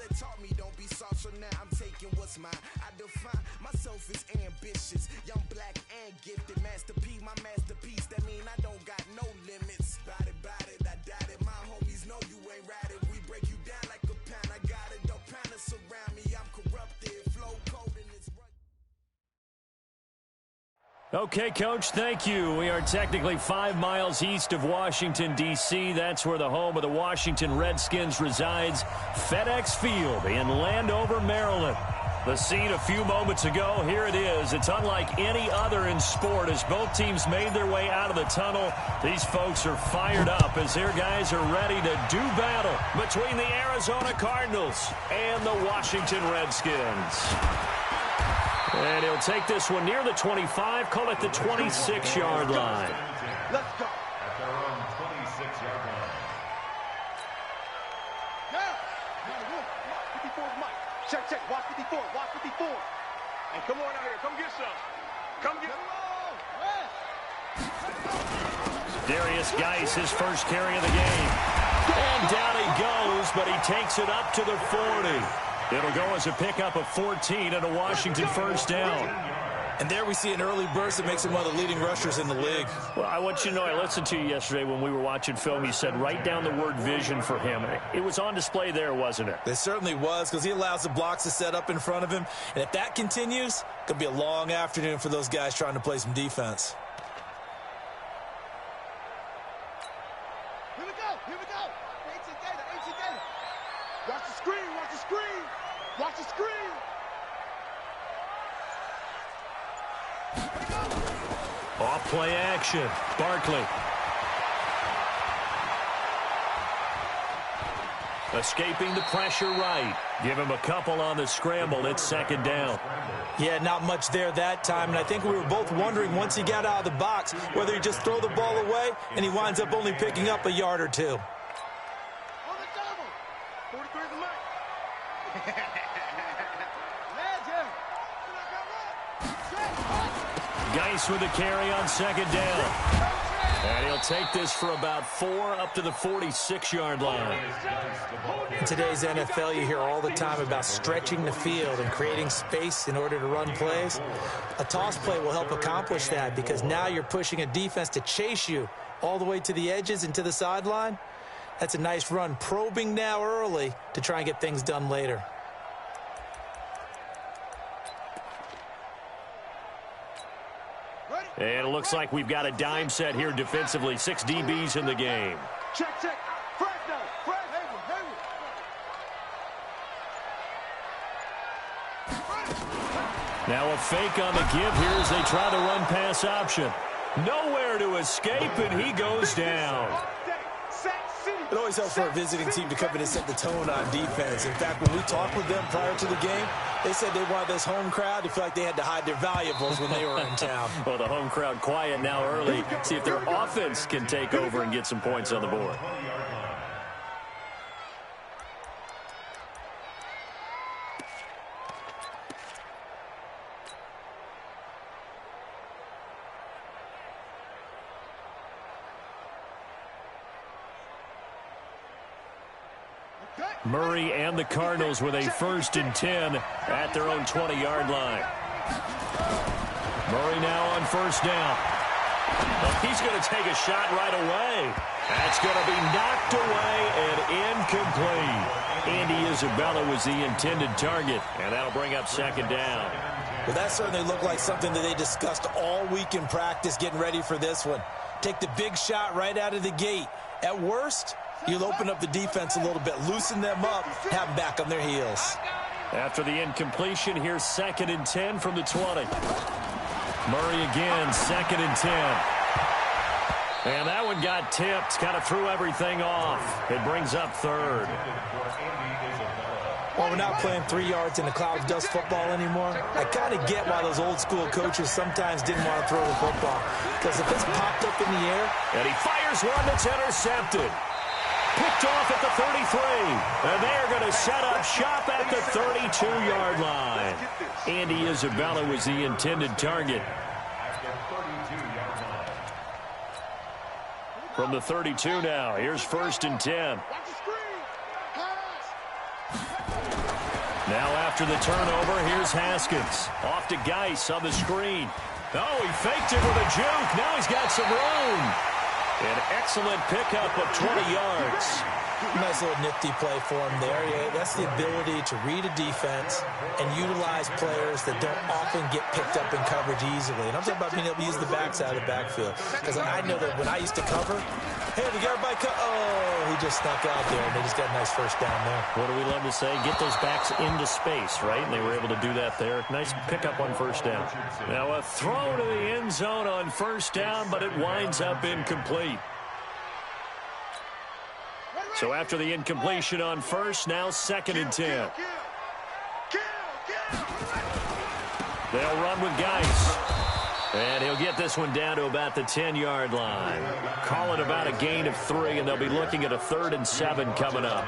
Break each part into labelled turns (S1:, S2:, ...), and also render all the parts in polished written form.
S1: Daddy taught me don't be soft, so now I'm taking what's mine. I define myself as ambitious, young, black, and gifted. Master P, my masterpiece. That mean I don't got no limits. Bout it, I doubt it. My homies know you ain't ratted. We break you down like a pound. I got it, don't panic surround me. I'm corrupted, flow cold and it's run.
S2: Okay, Coach, thank you. We are technically 5 miles east of Washington, D.C. That's where the home of the Washington Redskins resides, FedEx Field in Landover, Maryland. The scene a few moments ago, here it is. It's unlike any other in sport as both teams made their way out of the tunnel. These folks are fired up as their guys are ready to do battle between the Arizona Cardinals and the Washington Redskins. And he'll take this one near the 25, call it the 26-yard line.
S3: Let's go. At their own 26-yard line. Yeah. 54 Mike. Check. Watch 54. Watch 54. And come on out here. Come get some. Come get some.
S2: Darius Geis, his first carry of the game. And down he goes, but he takes it up to the 40. It'll go as a pickup of 14 and a Washington first down.
S4: And there we see an early burst that makes him one of the leading rushers in the league.
S2: Well, I want you to know, I listened to you yesterday when we were watching film. You said write down the word vision for him. It was on display there, wasn't it?
S4: It certainly was, because he allows the blocks to set up in front of him. And if that continues, it's going to be a long afternoon for those guys trying to play some defense.
S3: Here we go. Watch the screen. Watch the screen.
S2: Off play action. Barkley. Escaping the pressure right. Give him a couple on the scramble. It's second down.
S4: Yeah, not much there that time. And I think we were both wondering once he got out of the box whether he'd just throw the ball away and he winds up only picking up a yard or two.
S2: Geis with a carry on second down. And he'll take this for about 4 up to the 46-yard line.
S4: In today's NFL, you hear all the time about stretching the field and creating space in order to run plays. A toss play will help accomplish that because now you're pushing a defense to chase you all the way to the edges and to the sideline. That's a nice run, probing now early to try and get things done later.
S2: And it looks like we've got a dime set here defensively. 6 DBs in the game.
S3: Check. Fred.
S2: Now a fake on the give here as they try the run-pass option. Nowhere to escape, and he goes down.
S4: It always helps for a visiting team to come in and set the tone on defense. In fact, when we talked with them prior to the game, they said they wanted this home crowd to feel like they had to hide their valuables when they were in town.
S2: Well, the home crowd quiet now early. See if their offense can take over and get some points on the board. Murray and the Cardinals with a 1st and 10 at their own 20-yard line. Murray now on 1st down. Well, he's going to take a shot right away. That's going to be knocked away and incomplete. Andy Isabella was the intended target, and that'll bring up 2nd down.
S4: Well, that certainly looked like something that they discussed all week in practice getting ready for this one. Take the big shot right out of the gate. At worst, you'll open up the defense a little bit, loosen them up, have them back on their heels.
S2: After the incompletion, here's 2nd and 10 from the 20. Murray again, 2nd and 10. And that one got tipped, kind of threw everything off. It brings up 3rd.
S4: Well, we're not playing 3 yards in the cloud of dust football anymore. I kind of get why those old school coaches sometimes didn't want to throw the football. Because if it's popped up in the air.
S2: And he fires one that's intercepted. Picked off at the 33. And they are going to set up shop at the 32-yard line. Andy Isabella was the intended target. From the 32 now, here's 1st and 10. Now after the turnover, here's Haskins. Off to Geis on the screen. Oh, he faked it with a juke. Now he's got some room. An excellent pickup of 20 yards.
S4: Nice little nifty play for him there. Yeah, that's the ability to read a defense and utilize players that don't often get picked up in coverage easily. And I'm talking about being able to use the backside of the backfield. Because I know that when I used to cover, hey, we got everybody oh, he just snuck out there, and they just got a nice first down there.
S2: What do we love to say? Get those backs into space, right? And they were able to do that there. Nice pickup on first down. Now a throw to the end zone on first down, but it winds up incomplete. So after the incompletion on first, now 2nd and 10. They'll run with Geis. And he'll get this one down to about the 10-yard line. Calling about a gain of 3, and they'll be looking at a 3rd and 7 coming up.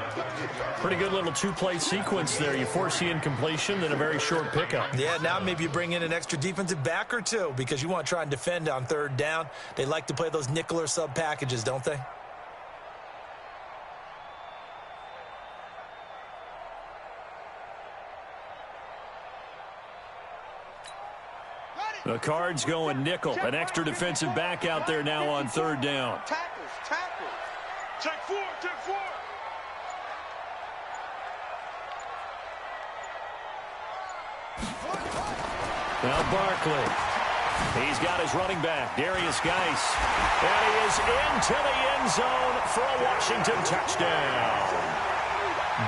S2: Pretty good little two-play sequence there. You force the incompletion, then a very short pickup.
S4: Yeah, now maybe you bring in an extra defensive back or two because you want to try and defend on 3rd down. They like to play those nickel or sub packages, don't they?
S2: The Cards going nickel. An extra defensive back out there now on 3rd down.
S3: Tackles. Check 4.
S2: Now Barkley. He's got his running back, Darius Geis. And he is into the end zone for a Washington touchdown.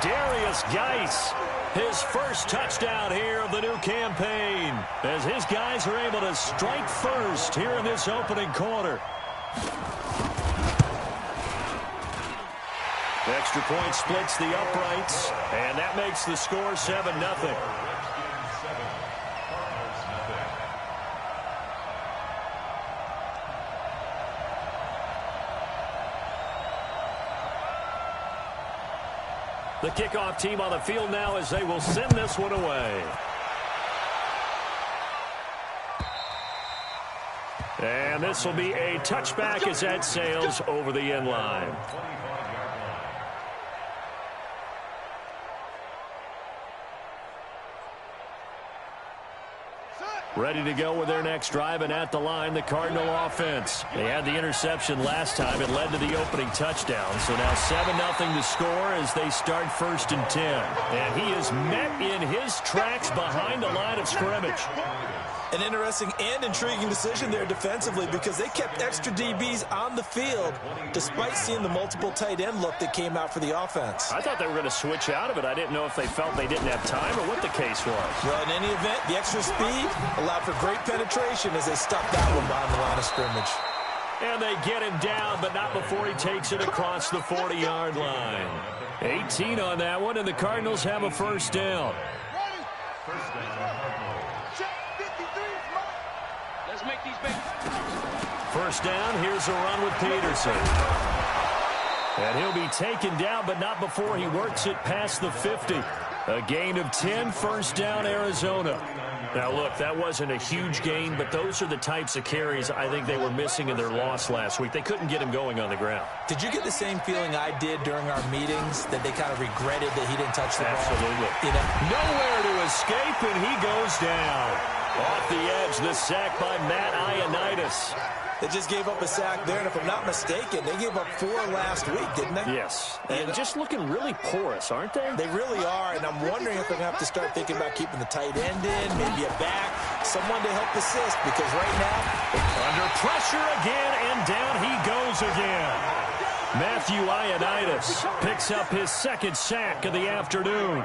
S2: Darius Geis, his first touchdown here of the new campaign, as his guys are able to strike first here in this opening quarter. Extra point splits the uprights, and that makes the score 7-0. The kickoff team on the field now as they will send this one away. And this will be a touchback as that sails over the end line. Ready to go with their next drive, and at the line, the Cardinal offense. They had the interception last time. It led to the opening touchdown. So now 7-0 to score as they start 1st and 10. And he is met in his tracks behind the line of scrimmage.
S4: An interesting and intriguing decision there defensively because they kept extra DBs on the field despite seeing the multiple tight end look that came out for the offense.
S2: I thought they were going to switch out of it. I didn't know if they felt they didn't have time or what the case was.
S4: Well, in any event, the extra speed allowed for great penetration as they stuffed that one behind the line of scrimmage.
S2: And they get him down, but not before he takes it across the 40-yard line. 18 on that one, and the Cardinals have a first down. First down, here's a run with Peterson. And he'll be taken down, but not before he works it past the 50. A gain of 10, first down, Arizona. Now, look, that wasn't a huge gain, but those are the types of carries I think they were missing in their loss last week. They couldn't get him going on the ground.
S4: Did you get the same feeling I did during our meetings, that they kind of regretted that he didn't touch the ball?
S2: Absolutely.
S4: You know?
S2: Nowhere to escape, and he goes down. Off the edge, the sack by Matt Ioannidis.
S4: They just gave up a sack there, and if I'm not mistaken, they gave up 4 last week, didn't they?
S2: Yes. And just looking really porous, aren't they?
S4: They really are, and I'm wondering if they're going to have to start thinking about keeping the tight end in, maybe a back, someone to help assist, because right now...
S2: Under pressure again, and down he goes again. Matthew Ioannidis picks up his 2nd sack of the afternoon.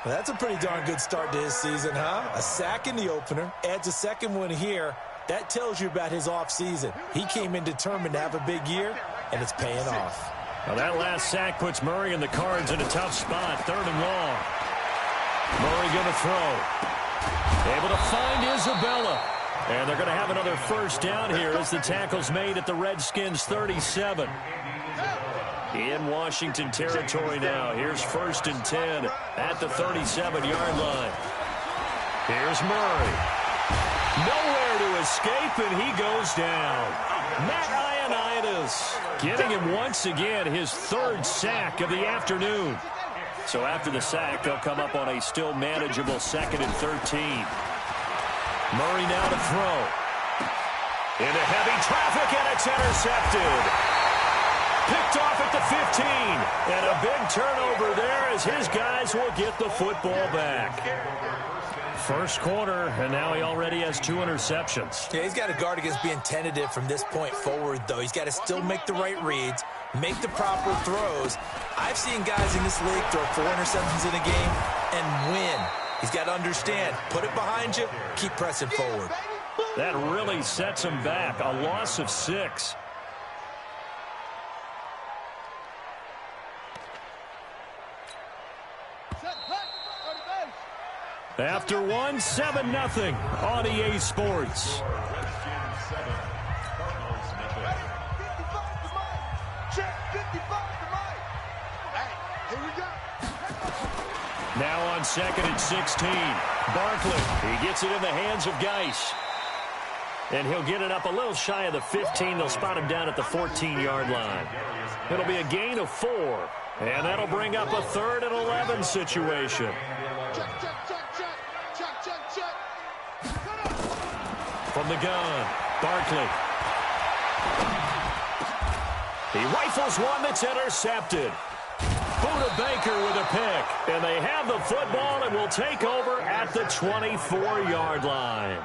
S4: Well, that's a pretty darn good start to his season, huh? A sack in the opener, adds a 2nd one here. That tells you about his offseason. He came in determined to have a big year, and it's paying off.
S2: Now that last sack puts Murray and the Cards in a tough spot, 3rd and long. Murray going to throw. Able to find Isabella. And they're going to have another first down here as the tackle's made at the Redskins' 37. In Washington territory now. Here's 1st and 10 at the 37-yard line. Here's Murray. Nowhere to escape, and he goes down. Matt Ioannidis getting him once again his 3rd sack of the afternoon. So after the sack, they'll come up on a still manageable 2nd and 13. Murray now to throw. Into heavy traffic, and it's intercepted. Picked off at the 15. And a big turnover there as his guys will get the football back. First quarter, and now he already has 2 interceptions.
S4: Yeah, he's got to guard against being tentative from this point forward, though. He's got to still make the right reads, make the proper throws. I've seen guys in this league throw 4 interceptions in a game and win. He's got to understand, put it behind you, keep pressing forward.
S2: That really sets him back. A loss of 6. After 1, 7-0 on EA Sports. Now on 2nd and 16. Barkley, he gets it in the hands of Geis. And he'll get it up a little shy of the 15. They'll spot him down at the 14-yard line. It'll be a gain of 4. And that'll bring up a 3rd and 11 situation. From the gun, Barkley. He rifles one that's intercepted. Budda Baker with a pick. And they have the football and will take over at the 24-yard line.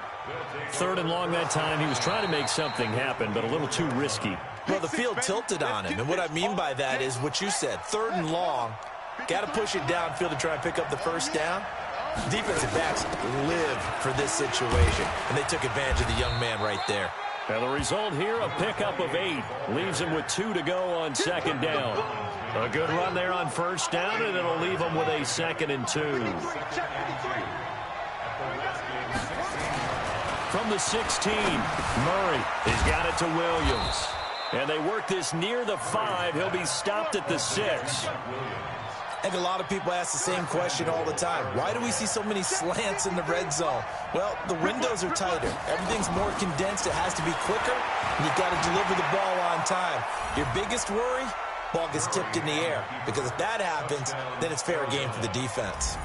S2: 3rd and long that time. He was trying to make something happen, but a little too risky.
S4: Well, the field tilted on him, and what I mean by that is what you said. 3rd and long. Got to push it downfield to try and pick up the first down. Defensive backs live for this situation, and they took advantage of the young man right there.
S2: And the result here, a pickup of 8. Leaves him with 2 to go on 2nd down. A good run there on 1st down, and it'll leave him with a 2nd and 2. From the 16, Murray has got it to Williams. And they work this near the 5. He'll be stopped at the 6.
S4: And a lot of people ask the same question all the time. Why do we see so many slants in the red zone? Well, the windows are tighter. Everything's more condensed. It has to be quicker, and you've got to deliver the ball on time. Your biggest worry, ball gets tipped in the air. Because if that happens, then it's fair game for the defense.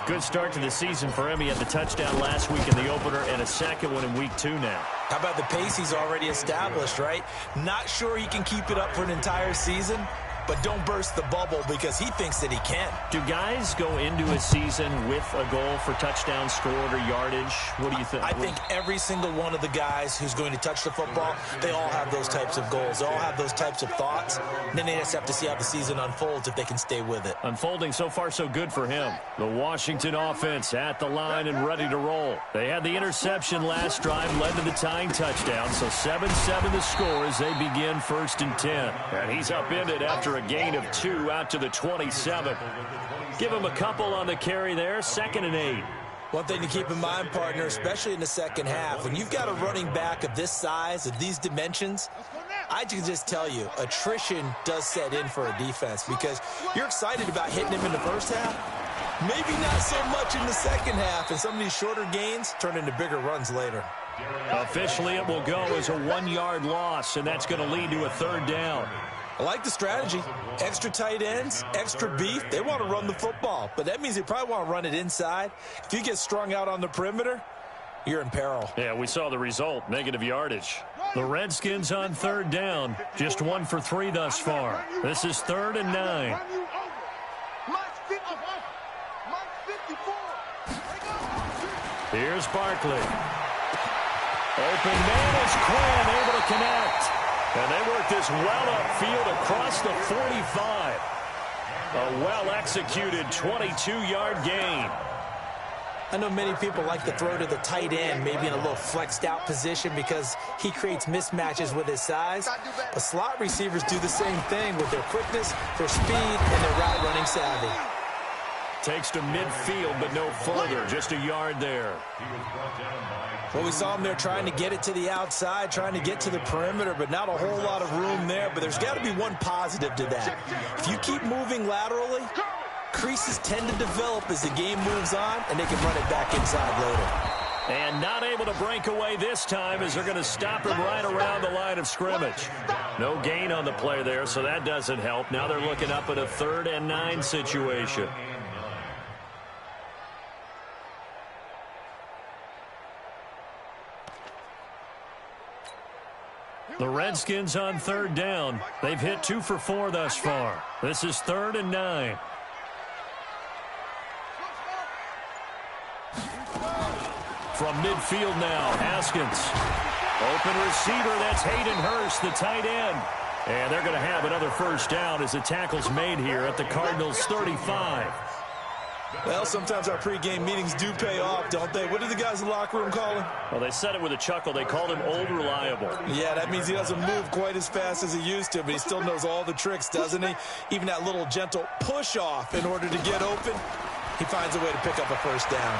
S2: Good start to the season for him. He had the touchdown last week in the opener and a second one in week 2 now.
S4: How about the pace he's already established, right? Not sure he can keep it up for an entire season, but don't burst the bubble because he thinks that he can.
S2: Do guys go into a season with a goal for touchdown scored or yardage? What do you think?
S4: I think every single one of the guys who's going to touch the football, they all have those types of goals. They all have those types of thoughts. And then they just have to see how the season unfolds if they can stay with it. Unfolding
S2: so far so good for him. The Washington offense at the line and ready to roll. They had the interception last drive, led to the tying touchdown. So 7-7 the score as they begin 1st and 10. And he's upended after a gain of 2 out to the 27. Give him a couple on the carry there, 2nd and 8.
S4: One thing to keep in mind, partner, especially in the second half, when you've got a running back of this size, of these dimensions, I can just tell you, attrition does set in for a defense because you're excited about hitting him in the first half. Maybe not so much in the second half, and some of these shorter gains turn into bigger runs later.
S2: Officially, it will go as a 1-yard loss, and that's going to lead to a 3rd down.
S4: I like the strategy. Extra tight ends, extra beef. They want to run the football, but that means they probably want to run it inside. If you get strung out on the perimeter, you're in peril.
S2: Yeah, we saw the result, negative yardage. The Redskins on 3rd down, just 1 for 3 thus far. This is 3rd and 9. Here's Barkley. Open man is Quinn, able to connect. And they work this well upfield across the 45. A well-executed 22-yard gain.
S4: I know many people like to throw to the tight end, maybe in a little flexed-out position because he creates mismatches with his size. But slot receivers do the same thing with their quickness, their speed, and their route-running savvy.
S2: Takes to midfield, but no further. Just a yard there.
S4: Well, we saw him there trying to get it to the outside, trying to get to the perimeter, but not a whole lot of room there. But there's got to be one positive to that. If you keep moving laterally, creases tend to develop as the game moves on, and they can run it back inside later.
S2: And not able to break away this time as they're going to stop him right around the line of scrimmage. No gain on the play there, so that doesn't help. Now they're looking up at a 3rd and 9 situation. The Redskins on 3rd down. They've hit 2 for 4 thus far. This is 3rd and 9. From midfield now, Haskins. Open receiver, that's Hayden Hurst, the tight end. And they're going to have another first down as the tackle's made here at the Cardinals' 35.
S4: Well, sometimes our pregame meetings do pay off, don't they? What do the guys in the locker room call him?
S2: Well, they said it with a chuckle. They called him Old Reliable.
S4: Yeah, that means he doesn't move quite as fast as he used to, but he still knows all the tricks, doesn't he? Even that little gentle push-off in order to get open, he finds a way to pick up a first down.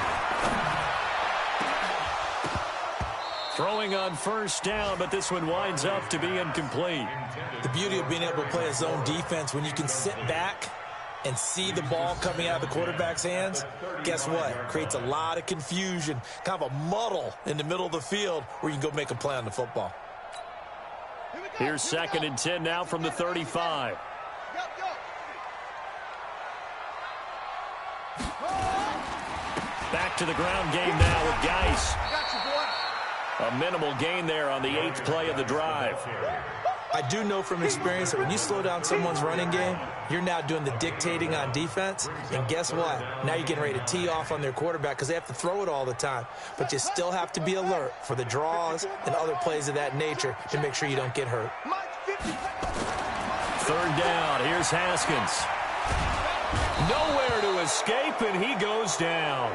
S2: Throwing on first down, but this one winds up to be incomplete.
S4: The beauty of being able to play a zone defense, when you can sit back and see the ball coming out of the quarterback's hands, guess what? Creates a lot of confusion, kind of a muddle in the middle of the field where you can go make a play on the football.
S2: Here's 2nd and 10 now from the 35. Back to the ground game now with Geis. A minimal gain there on the 8th play of the drive.
S4: I do know from experience that when you slow down someone's running game, you're now doing the dictating on defense. And guess what? Now you're getting ready to tee off on their quarterback because they have to throw it all the time. But you still have to be alert for the draws and other plays of that nature to make sure you don't get hurt.
S2: 3rd down. Here's Haskins. Nowhere to escape, and he goes down.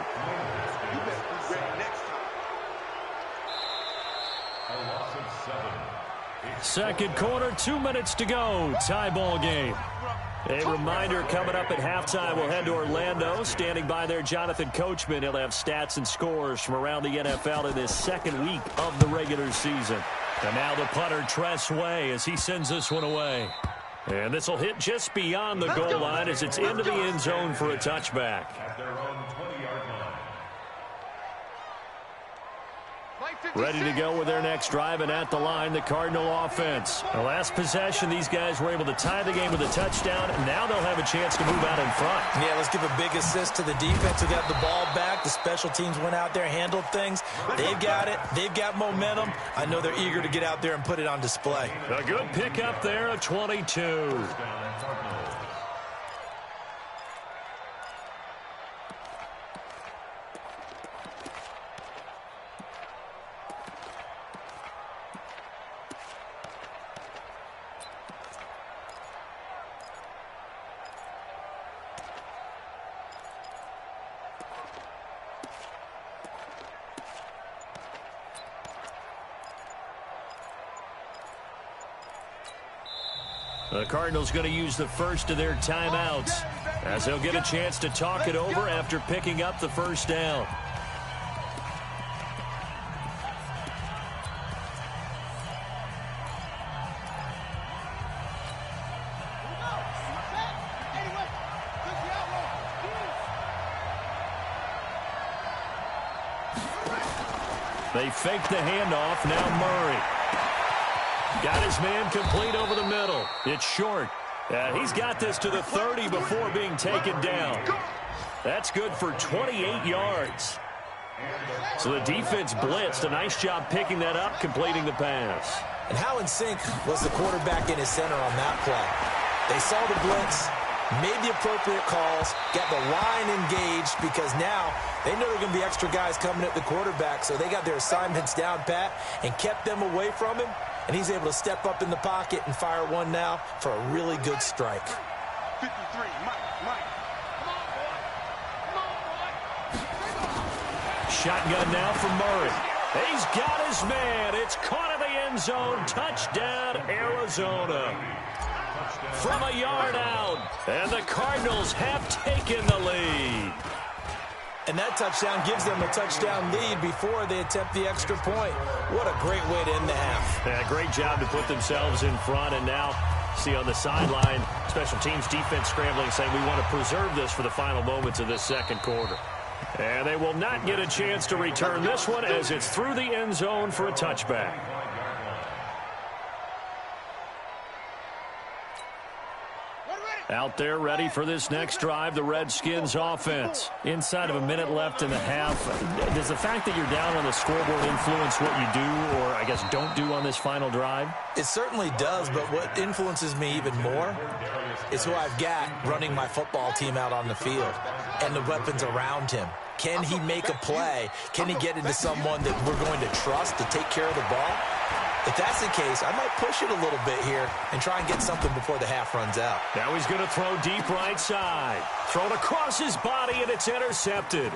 S2: Second quarter, 2 minutes to go. Tie ball game. A reminder coming up at halftime, we'll head to Orlando. Standing by there, Jonathan Coachman. He'll have stats and scores from around the NFL in this 2nd week of the regular season. And now the punter, Tress Way, as he sends this one away. And this will hit just beyond the goal line as it's into the end zone for a touchback. Ready to go with their next drive, and at the line, the Cardinal offense. The last possession, these guys were able to tie the game with a touchdown, and now they'll have a chance to move out in front.
S4: Yeah, let's give a big assist to the defense who got the ball back. The special teams went out there, handled things. They've got it. They've got momentum. I know they're eager to get out there and put it on display.
S2: A good pickup there at 22. The Cardinals going to use the first of their timeouts as they'll get a chance to talk it over after picking up the first down. They fake the handoff. Now Murray. Got his man complete over the middle. It's short. He's got this to the 30 before being taken down. That's good for 28 yards. So the defense blitzed. A nice job picking that up, completing the pass.
S4: And how in sync was the quarterback in his center on that play? They saw the blitz, made the appropriate calls, got the line engaged because now they know there are going to be extra guys coming at the quarterback, so they got their assignments down pat and kept them away from him. And he's able to step up in the pocket and fire one now for a really good strike.
S3: 53, Mike.
S2: Shotgun now from Murray. He's got his man. It's caught in the end zone. Touchdown, Arizona. From a yard out. And the Cardinals have taken the lead.
S4: And that touchdown gives them a touchdown lead before they attempt the extra point. What a great way to end the half.
S2: Yeah, great job to put themselves in front. And now, see on the sideline, special teams defense scrambling, saying we want to preserve this for the final moments of this second quarter. And they will not get a chance to return this one as it's through the end zone for a touchback. Out there ready for this next drive, the Redskins offense. Inside of a minute left in the half. Does the fact that you're down on the scoreboard influence what you do, or I guess don't do on this final drive?
S4: It certainly does, but what influences me even more is who I've got running my football team out on the field and the weapons around him. Can he make a play? Can he get into someone that we're going to trust to take care of the ball? If that's the case, I might push it a little bit here and try and get something before the half runs out.
S2: Now he's going to throw deep right side. Thrown across his body, and it's intercepted.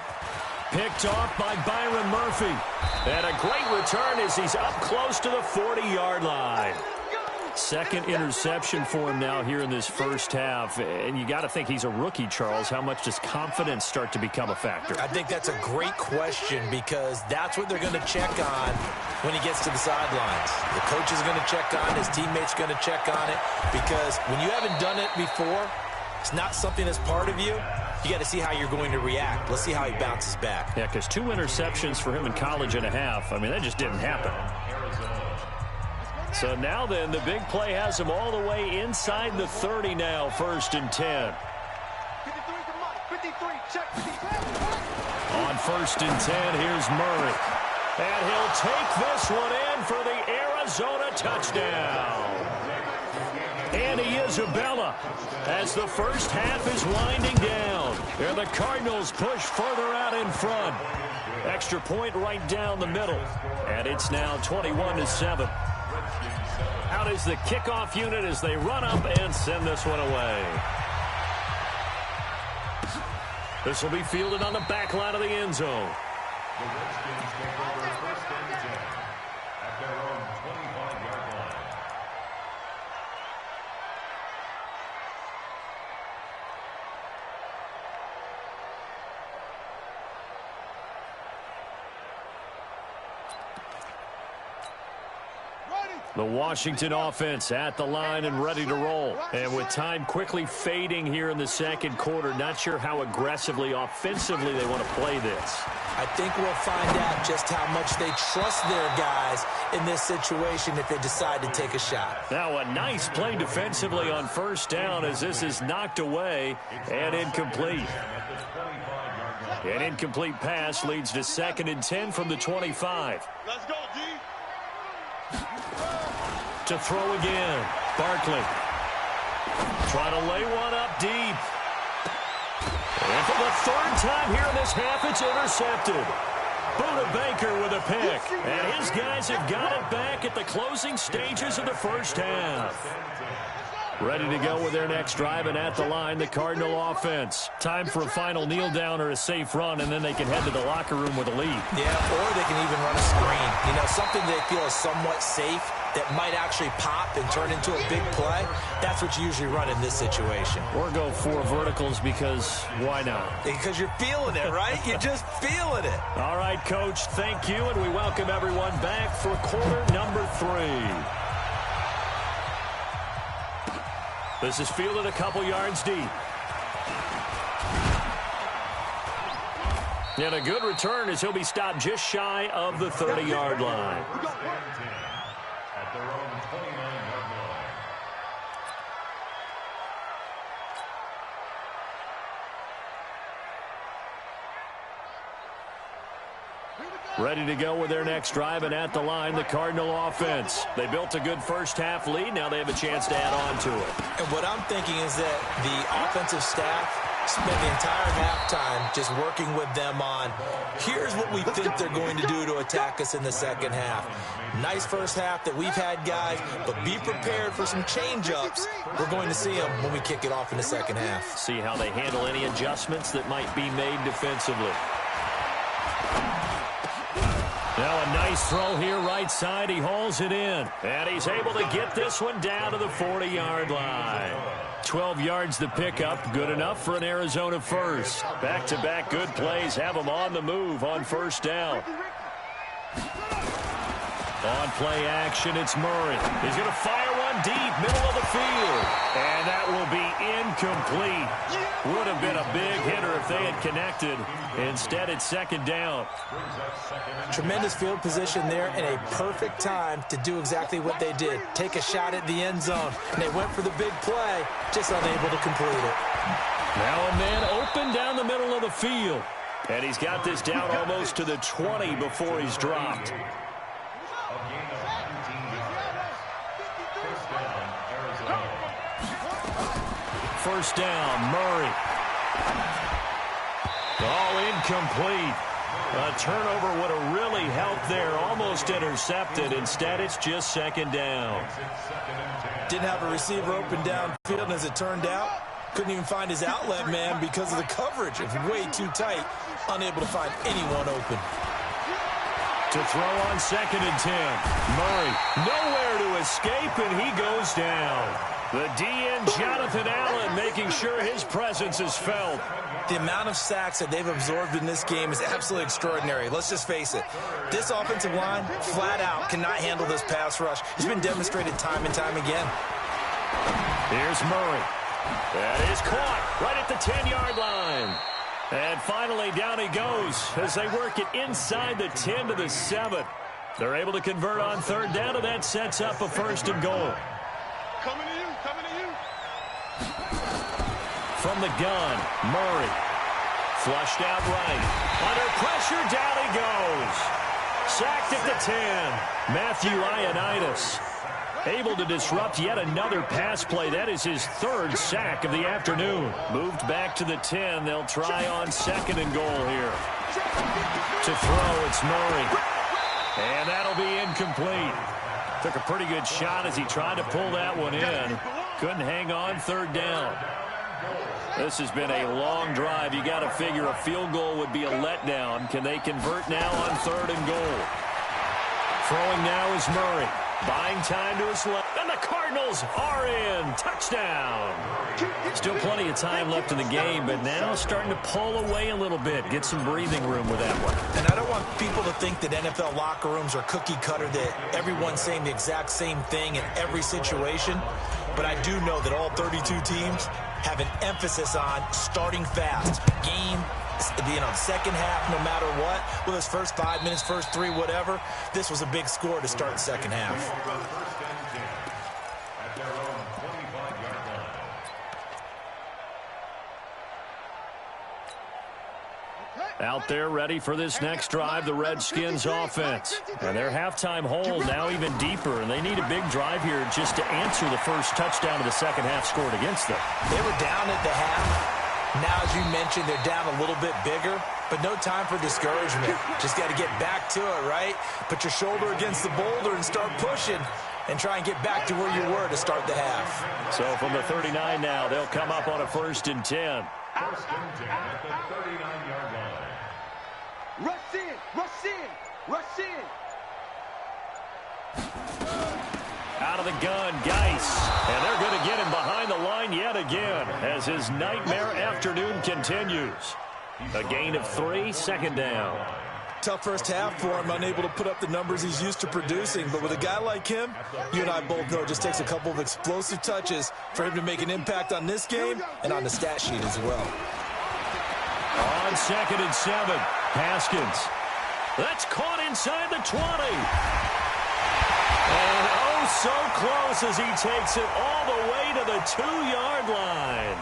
S2: Picked off by Byron Murphy. And a great return as he's up close to the 40-yard line. Second interception for him now here in this first half. And you got to think he's a rookie, Charles. How much does confidence start to become a factor?
S4: I think that's a great question because that's what they're going to check on when he gets to the sidelines. The coach is going to check on, his teammates going to check on it, because when you haven't done it before, it's not something that's part of you. You got to see how you're going to react. Let's see how he bounces back.
S2: Yeah, because 2 interceptions for him in college and a half. I mean, that just didn't happen. So now then, the big play has him all the way inside the 30 now, 1st and 10.
S3: 53, check 53.
S2: On 1st and 10, here's Murray. And he'll take this one in for the Arizona touchdown. Andy Isabella as the first half is winding down. And the Cardinals push further out in front. Extra point right down the middle. And it's now 21-7. Out is the kickoff unit as they run up and send this one away. This will be fielded on the back line of the end zone. The Washington offense at the line and ready to roll. And with time quickly fading here in the second quarter, not sure how aggressively, offensively they want to play this.
S4: I think we'll find out just how much they trust their guys in this situation if they decide to take a shot.
S2: Now a nice play defensively on 1st down as this is knocked away and incomplete. An incomplete pass leads to 2nd and 10 from the 25.
S3: Let's go, D.
S2: To throw again. Barkley. Trying to lay one up deep. And for the 3rd time here in this half, it's intercepted. Buda Baker with a pick. And his guys have got it back at the closing stages of the first half. Ready to go with their next drive, and at the line, the Cardinal offense. Time for a final kneel down or a safe run, and then they can head to the locker room with a lead.
S4: Yeah, or they can even run a screen. You know, something they feel is somewhat safe that might actually pop and turn into a big play. That's what you usually run in this situation.
S2: Or go 4 verticals because why not?
S4: Because you're feeling it, right? You're just feeling it.
S2: All right, Coach, thank you, and we welcome everyone back for quarter number 3. This is fielded a couple yards deep. And a good return as he'll be stopped just shy of the 30-yard line.
S5: At their own 29-yard line.
S2: Ready to go with their next drive, and at the line, the Cardinal offense. They built a good first half lead. Now they have a chance to add on to it.
S4: And what I'm thinking is that the offensive staff spent the entire halftime just working with them on, here's what we think they're going to do to attack us in the second half. Nice first half that we've had, guys, but be prepared for some change-ups. We're going to see them when we kick it off in the second half.
S2: See how they handle any adjustments that might be made defensively. Now a nice throw here right side. He hauls it in. And he's able to get this one down to the 40-yard line. 12 yards the pickup. Good enough for an Arizona first. Back-to-back good plays have him on the move on 1st down. On play action, it's Murray. He's going to fire one deep, middle of the field. And that will be incomplete. Would have been a big hitter if they had connected. Instead, it's second down.
S4: Tremendous field position there and a perfect time to do exactly what they did. Take a shot at the end zone. And they went for the big play, just unable to complete it.
S2: Now a man open down the middle of the field. And he's got this down almost to the 20 before he's dropped. First down, Murray. All incomplete. A turnover would have really helped there. Almost intercepted. Instead, it's just second down.
S4: Didn't have a receiver open downfield, and as it turned out, couldn't even find his outlet man because of the coverage. It was way too tight. Unable to find anyone open.
S2: To throw on 2nd and 10. Murray nowhere to escape, and he goes down. The DN, Jonathan Allen, making sure his presence is felt.
S4: The amount of sacks that they've absorbed in this game is absolutely extraordinary. Let's just face it. This offensive line, flat out, cannot handle this pass rush. It's been demonstrated time and time again.
S2: Here's Murray. That is caught right at the 10-yard line. And finally, down he goes as they work it inside the 10 to the 7. They're able to convert on third down, and that sets up a first and goal.
S3: Coming to you, coming to you.
S2: From the gun, Murray. Flushed out right. Under pressure, down he goes. Sacked at the 10. Matthew Ioannidis able to disrupt yet another pass play. That is his 3rd sack of the afternoon. Moved back to the 10. They'll try on 2nd and goal here. To throw, it's Murray. And that'll be incomplete. Took a pretty good shot as he tried to pull that one in. Couldn't hang on 3rd down. This has been a long drive. You got to figure a field goal would be a letdown. Can they convert now on 3rd and goal? Throwing now is Murray. Buying time to his left. And the Cardinals are in. Touchdown. Still plenty of time left in the game, but now starting to pull away a little bit. Get some breathing room with that one.
S4: And I don't want people to think that NFL locker rooms are cookie cutter, that everyone's saying the exact same thing in every situation. But I do know that all 32 teams have an emphasis on starting fast. Game, second half, no matter what. Well, his first 5 minutes, first 3, whatever. This was a big score to start the second half.
S2: Out there ready for this next drive, the Redskins offense. And their halftime hole now even deeper, and they need a big drive here just to answer the first touchdown of the second half scored against them.
S4: They were down at the half. Now, as you mentioned, they're down a little bit bigger, but no time for discouragement. Just got to get back to it, right? Put your shoulder against the boulder and start pushing and try and get back to where you were to start the half.
S2: So from the 39 now, they'll come up on a 1st and 10.
S5: First and 10 at the 39-yard line.
S3: Rush in, rush in, rush in.
S2: Out of the gun, Geis. And they're going to get him behind the line yet again as his nightmare afternoon continues. A gain of 3, second down.
S4: Tough first half for him, unable to put up the numbers he's used to producing. But with a guy like him, you and I both know it just takes a couple of explosive touches for him to make an impact on this game and on the stat sheet as well.
S2: On 2nd and 7, Haskins. That's caught inside the 20. And oh, so close as he takes it all the way to the 2-yard line.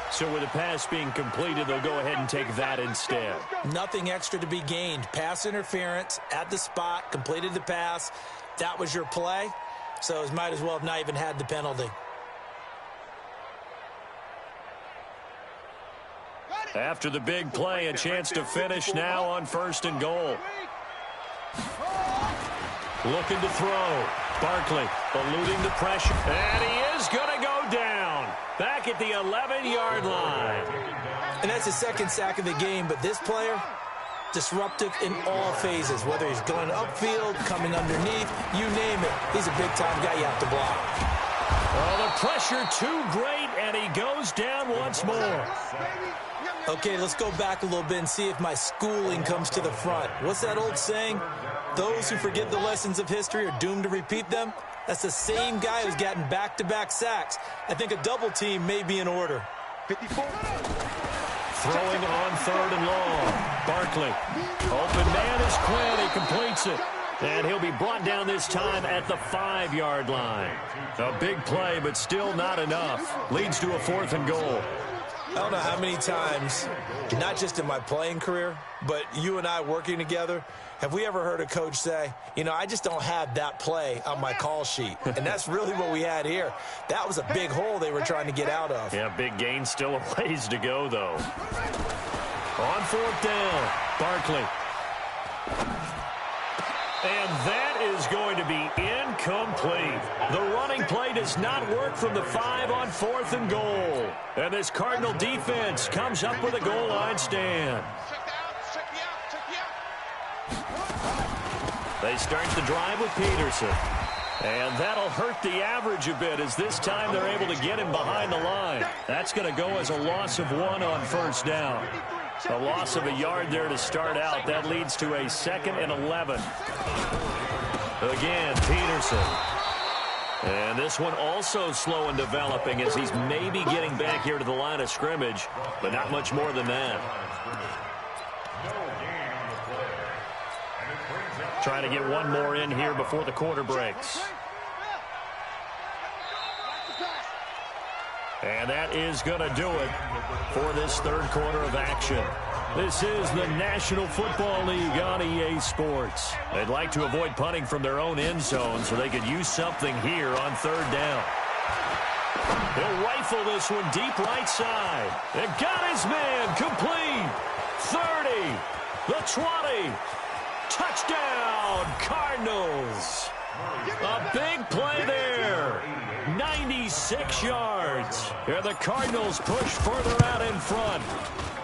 S2: So with the pass being completed, they'll go ahead and take that instead.
S4: Nothing extra to be gained. Pass interference at the spot, completed the pass. That was your play, so it might as well have not even had the penalty.
S2: After the big play, a chance to finish now on 1st and goal. Looking to throw. Barkley eluding the pressure. And he is going to go down. Back at the 11-yard line.
S4: And that's his 2nd sack of the game, but this player, disruptive in all phases, whether he's going upfield, coming underneath, you name it. He's a big-time guy you have to block.
S2: Well, the pressure too great, and he goes down once more.
S4: Okay, let's go back a little bit and see if my schooling comes to the front. What's that old saying? Those who forget the lessons of history are doomed to repeat them. That's the same guy who's gotten back-to-back sacks. I think a double team may be in order.
S3: 54.
S2: Throwing on 3rd and long. Barkley. Open man is Quinn. He completes it. And he'll be brought down this time at the 5-yard line. A big play, but still not enough. Leads to a 4th and goal.
S4: I don't know how many times, not just in my playing career, but you and I working together, have we ever heard a coach say, you know, I just don't have that play on my call sheet. And that's really what we had here. That was a big hole they were trying to get out of.
S2: Yeah, big gain, still a ways to go, though. On 4th down, Barkley. And that is going to be incomplete. The running play does not work from the 5 on 4th and goal. And this Cardinal defense comes up with a goal line stand. They start the drive with Peterson. And that'll hurt the average a bit as this time they're able to get him behind the line. That's going to go as a loss of 1 on 1st down. A loss of a yard there to start out. That leads to a 2nd and 11. Again, Peterson. And this one also slow in developing as he's maybe getting back here to the line of scrimmage, but not much more than that. Trying to get one more in here before the quarter breaks. And that is going to do it for this 3rd quarter of action. This is the National Football League on EA Sports. They'd like to avoid punting from their own end zone so they could use something here on 3rd down. He'll rifle this one deep right side. And got his man complete. 30, the 20. Touchdown, Cardinals. A big play there. 96 yards. And the Cardinals push further out in front.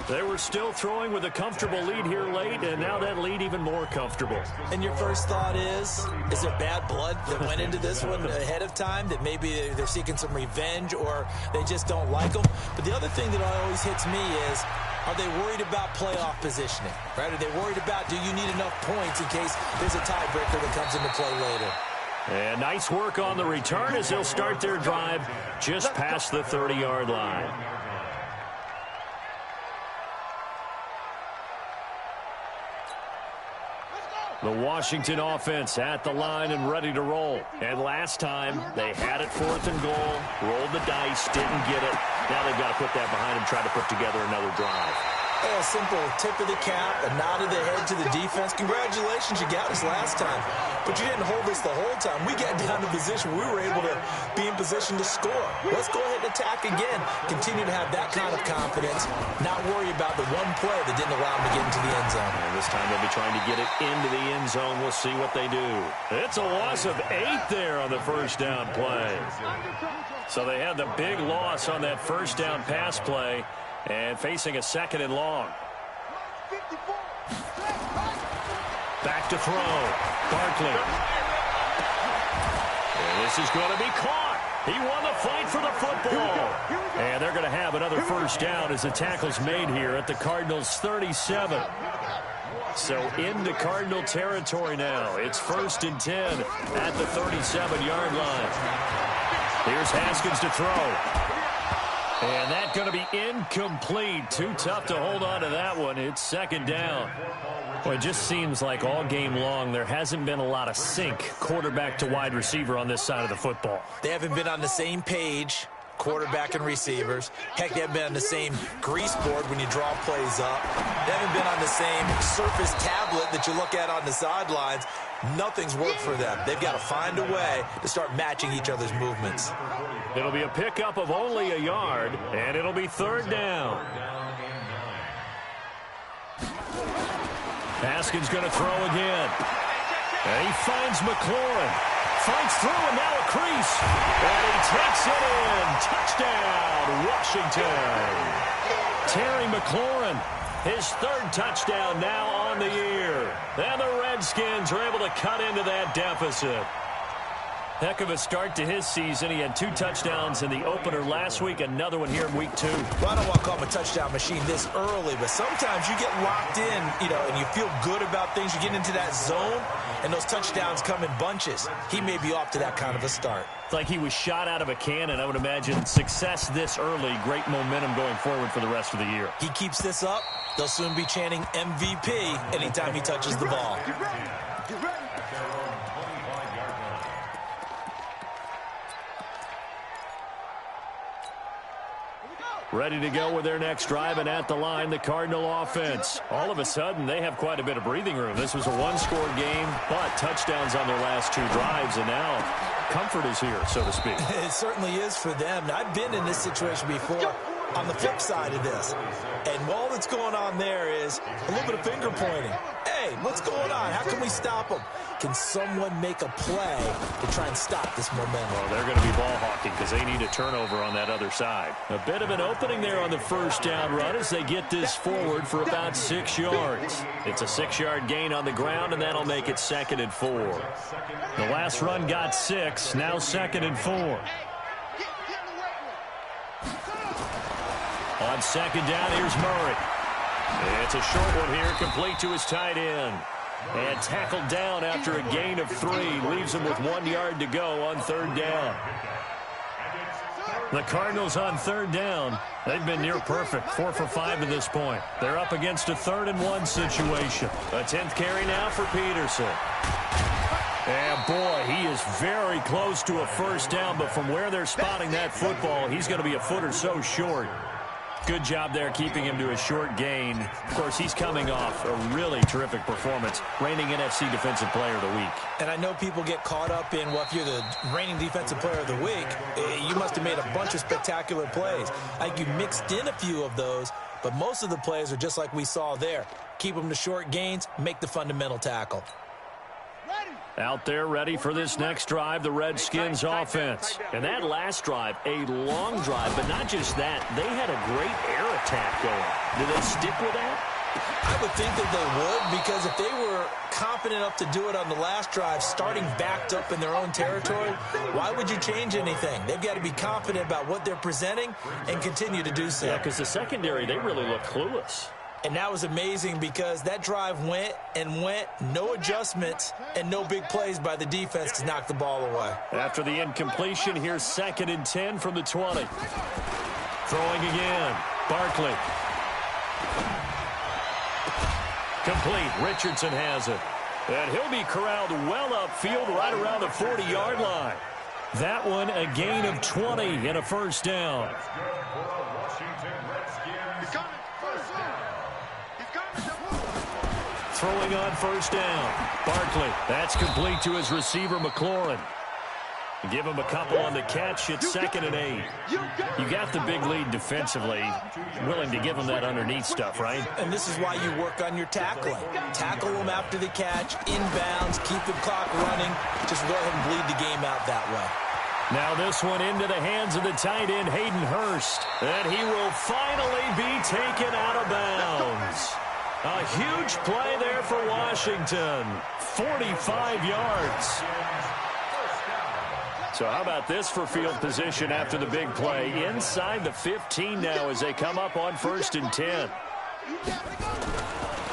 S2: They were still throwing with a comfortable lead here late, and now that lead even more comfortable.
S4: And your first thought is there bad blood that went into this one ahead of time, that maybe they're seeking some revenge or they just don't like them? But the other thing that always hits me is, are they worried about playoff positioning? Right? Are they worried about, do you need enough points in case there's a tiebreaker that comes into play later?
S2: And nice work on the return as they'll start their drive just past the 30-yard line. The Washington offense at the line and ready to roll. And last time, they had it 4th and goal, rolled the dice, didn't get it. Now they've got to put that behind them, try to put together another drive.
S4: A simple tip of the cap, a nod of the head to the defense. Congratulations, you got us last time. But you didn't hold us the whole time. We got down to position where we were able to be in position to score. Let's go ahead and attack again. Continue to have that kind of confidence. Not worry about the one play that didn't allow them to get into the end zone.
S2: And this time they'll be trying to get it into the end zone. We'll see what they do. It's a loss of 8 there on the 1st down play. So they had the big loss on that 1st down pass play. And facing a 2nd and long. Back to throw. Barkley. And this is going to be caught. He won the fight for the football. And they're going to have another 1st down as the tackle's made here at the Cardinals' 37. So into Cardinal territory now. It's 1st and 10 at the 37-yard line. Here's Haskins to throw. And that's going to be incomplete. Too tough to hold on to that one. It's 2nd down. Well, it just seems like all game long there hasn't been a lot of sync quarterback to wide receiver on this side of the football.
S4: They haven't been on the same page, quarterback and receivers. Heck, they haven't been on the same grease board when you draw plays up. They haven't been on the same surface tablet that you look at on the sidelines. Nothing's worked for them. They've got to find a way to start matching each other's movements.
S2: It'll be a pickup of only a yard, and it'll be 3rd down. Haskins going to throw again. And he finds McLaurin. Fights through, and now a crease. And he takes it in. Touchdown, Washington. Terry McLaurin, his 3rd touchdown now on the year. And the Redskins are able to cut into that deficit. Heck of a start to his season. He had 2 touchdowns in the opener last week, another one here in week 2.
S4: Well, I don't want to call him a touchdown machine this early, but sometimes you get locked in, and you feel good about things. You get into that zone, and those touchdowns come in bunches. He may be off to that kind of a start.
S2: It's like he was shot out of a cannon. I would imagine success this early, great momentum going forward for the rest of the year.
S4: He keeps this up, they'll soon be chanting MVP anytime he touches the ball.
S3: Get ready. Get ready.
S2: Ready to go with their next drive, and at the line, the Cardinal offense. All of a sudden, they have quite a bit of breathing room. This was a one-score game, but touchdowns on their last 2 drives, and now comfort is here, so to speak.
S4: It certainly is for them. I've been in this situation before on the flip side of this. And all that's going on there is a little bit of finger pointing. Hey, what's going on? How can we stop them? Can someone make a play to try and stop this momentum?
S2: Well, they're going to be ball hawking because they need a turnover on that other side. A bit of an opening there on the first down run as they get this forward for about 6 yards. It's a 6-yard gain on the ground, and that'll make it 2nd and 4. The last run got 6, now 2nd and 4. On 2nd down, here's Murray. It's a short one here, complete to his tight end. And tackled down after a gain of 3. Leaves him with 1 yard to go on 3rd down. The Cardinals on 3rd down. They've been near perfect, 4 for 5 to this point. They're up against a 3rd and 1 situation. A 10th carry now for Peterson. And boy, he is very close to a first down, but from where they're spotting that football, he's going to be a foot or so short. Good job there keeping him to a short gain. Of course, he's coming off a really terrific performance, reigning NFC Defensive Player of the Week.
S4: And I know people get caught up in, well, if you're the reigning Defensive Player of the Week, you must have made a bunch of spectacular plays. I think you mixed in a few of those, but most of the plays are just like we saw there. Keep them to short gains, make the fundamental tackle.
S2: Out there ready for this next drive, the Redskins offense. And that last drive, a long drive, but not just that. They had a great air attack going. Do they stick with that?
S4: I would think that they would, because if they were confident enough to do it on the last drive, starting backed up in their own territory, why would you change anything? They've got to be confident about what they're presenting and continue to do so.
S2: Yeah, because the secondary, they really look clueless.
S4: And that was amazing because that drive went and went, no adjustments, and no big plays by the defense to knock the ball away.
S2: After the incompletion, here's 2nd and 10 from the 20. Throwing again. Barkley. Complete. Richardson has it. And he'll be corralled well upfield right around the 40-yard line. That one a gain of 20 and a first down. Throwing on first down. Barkley. That's complete to his receiver, McLaurin. Give him a couple on the catch. It's 2nd and 8. You got the big lead defensively. Willing to give him that underneath stuff, right?
S4: And this is why you work on your tackling. Tackle them after the catch, inbounds, keep the clock running. Just go ahead and bleed the game out that way.
S2: Now this one into the hands of the tight end, Hayden Hurst. And he will finally be taken out of bounds. A huge play there for Washington. 45 yards. So how about this for field position after the big play? Inside the 15 now as they come up on 1st and 10.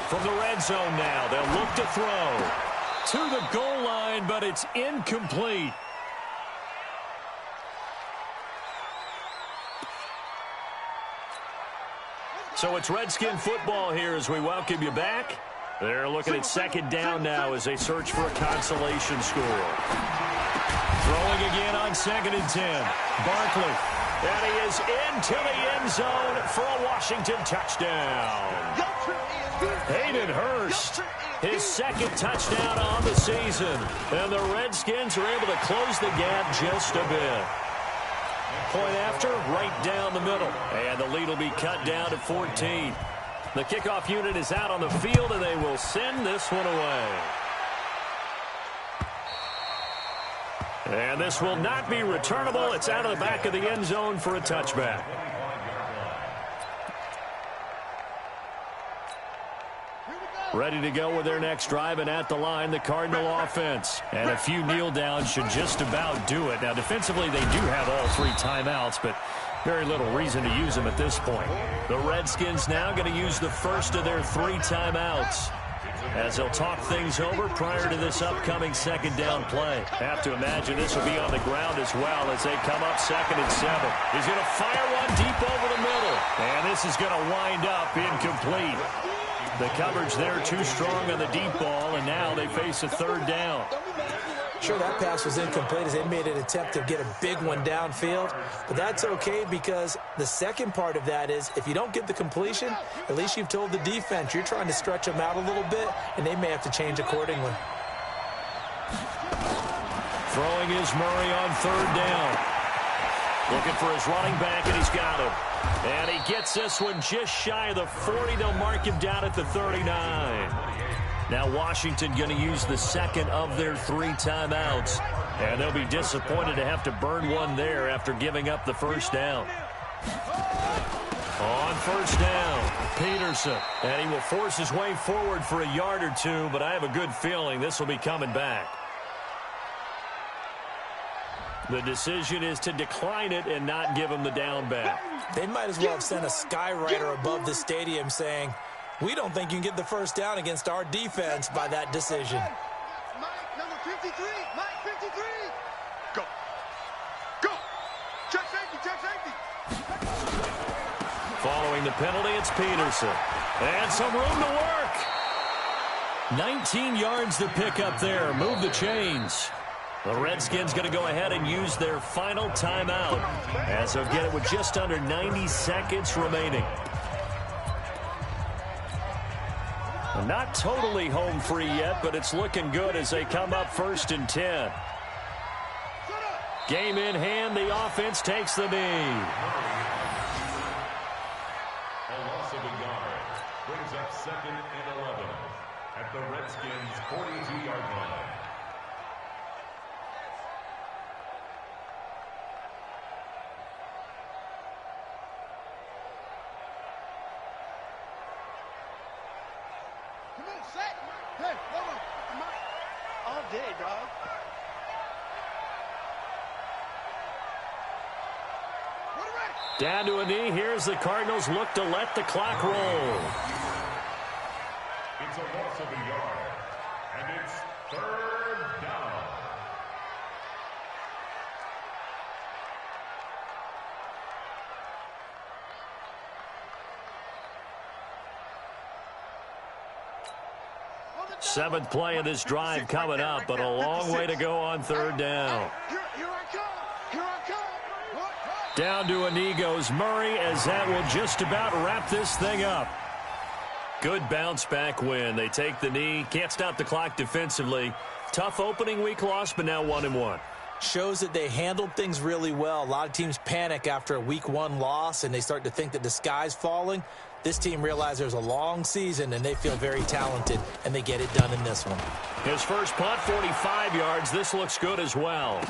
S2: From the red zone now, they'll look to throw. To the goal line, but it's incomplete. So it's Redskin football here as we welcome you back. They're looking at 2nd down now as they search for a consolation score. Throwing again on 2nd and 10. Barkley. And he is into the end zone for a Washington touchdown. Hayden Hurst, his 2nd touchdown on the season. And the Redskins are able to close the gap just a bit. Point after, right down the middle. And the lead will be cut down to 14. The kickoff unit is out on the field, and they will send this one away. And this will not be returnable. It's out of the back of the end zone for a touchback. Ready to go with their next drive, and at the line, the Cardinal offense. And a few kneel downs should just about do it. Now, defensively, they do have all 3 timeouts, but very little reason to use them at this point. The Redskins now going to use the first of their 3 timeouts, as they'll talk things over prior to this upcoming second down play. Have to imagine this will be on the ground as well as they come up 2nd and 7. He's going to fire one deep over the middle, and this is going to wind up incomplete. The coverage there too strong on the deep ball, and now they face a 3rd down.
S4: Sure, that pass was incomplete as they made an attempt to get a big one downfield, but that's okay because the second part of that is if you don't get the completion, at least you've told the defense you're trying to stretch them out a little bit, and they may have to change accordingly.
S2: Throwing is Murray on 3rd down. Looking for his running back, and he's got him. And he gets this one just shy of the 40. They'll mark him down at the 39. Now Washington going to use the 2nd of their 3 timeouts. And they'll be disappointed to have to burn one there after giving up the 1st down. On 1st down, Peterson. And he will force his way forward for a yard or 2, but I have a good feeling this will be coming back. The decision is to decline it and not give him the down back.
S4: They might as well have sent a skywriter above the stadium saying, we don't think you can get the 1st down against our defense by that decision.
S3: Mike, number 53. Mike, 53. Go. Go. Check safety.
S2: Following the penalty, it's Peterson. And some room to work. 19 yards to pick up there. Move the chains. The Redskins going to go ahead and use their final timeout as they'll get it with just under 90 seconds remaining. Well, not totally home free yet, but it's looking good as they come up 1st and 10. Game in hand, the offense takes the knee.
S5: A loss of a yard brings up 2nd and 11 at the Redskins' 42-yard line.
S3: Hey, all day, dog.
S2: Down to a knee. Here's the Cardinals look to let the clock roll.
S5: It's a loss of a yard, and it's 3rd down.
S2: Seventh play of this drive coming up, but a long way to go on 3rd down.
S3: Here I come. Here I come.
S2: Down to a knee goes Murray as that will just about wrap this thing up. Good bounce back win. They take the knee. Can't stop the clock defensively. Tough opening week loss, but now 1-1.
S4: Shows that they handled things really well. A lot of teams panic after a week 1 loss, and they start to think that the sky's falling. This team realizes there's a long season, and they feel very talented, and they get it done in this one.
S2: His first punt, 45 yards. This looks good as well.